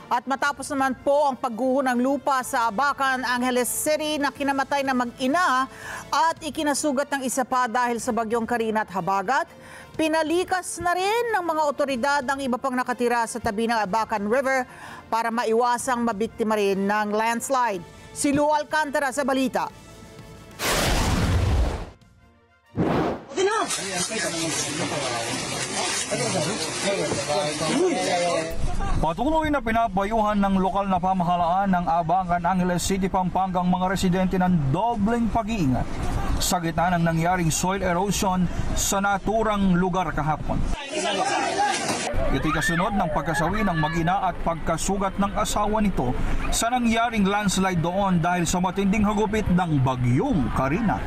At matapos naman po ang pagguho ng lupa sa Abacan, Angeles City na kinamatay na mag-ina at ikinasugat ng isa pa dahil sa bagyong Karina at Habagat, pinalikas na rin ng mga otoridad ang iba pang nakatira sa tabi ng Abacan River para maiwasang mabiktima rin ng landslide. Si Lou Alcantara sa balita. Patuloy na pinapayuhan ng lokal na pamahalaan ng Abacan, Angeles City, Pampanga ang mga residente ng dobleng pag-iingat sa gitna ng nangyaring soil erosion sa naturang lugar kahapon. Ito'y kasunod ng pagkasawi ng mag-ina at pagkasugat ng asawa nito sa nangyaring landslide doon dahil sa matinding hagupit ng bagyong Karina.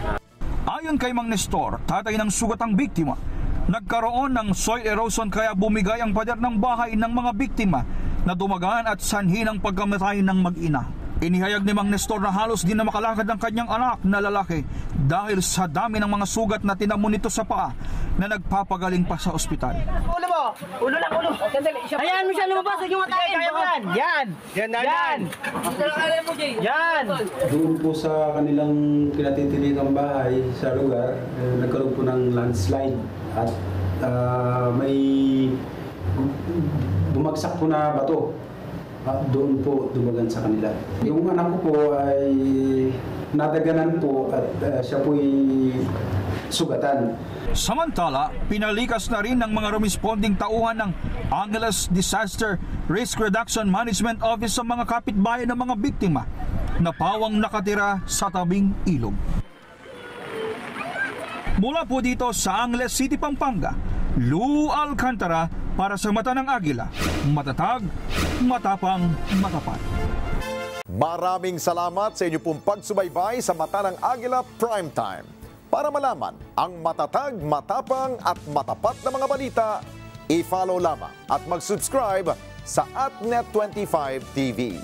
Ayon kay Mang Nestor, tatay ng sugatang biktima, nagkaroon ng soil erosion kaya bumigay ang pader ng bahay ng mga biktima na dumagaan at sanhi ng pagkamatay ng mag-ina. Inihayag ni Mang Nestor na halos di na makalakad ang kanyang anak na lalaki dahil sa dami ng mga sugat na tinamo nito sa paa na nagpapagaling pa sa ospital. Ulo mo! Ulo lang, ulo! Hayaan mo siya lumabas, huwag yung matayin! Yan! Yan! Yan! Yan! Doon po sa kanilang kinatitilikang bahay sa lugar, nagkaroon po ng landslide at may bumagsak po na bato. Doon po dumagan sa kanila. Yung anak ko po ay nadaganan po at siya po'y sugatan. Samantala, pinalikas na rin ng mga responding tauhan ng Angeles Disaster Risk Reduction Management Office sa mga kapitbahay ng mga biktima na pawang nakatira sa tabing ilog. Mula po dito sa Angeles City, Pampanga, Lou Alcantara para sa Mata ng Agila. Matatag, matapang, matapat. Maraming salamat sa inyo pong pagsubaybay sa Mata ng Agila Primetime. Para malaman ang matatag, matapang at matapat na mga balita, i-follow lamang at mag-subscribe sa @Net25 TV.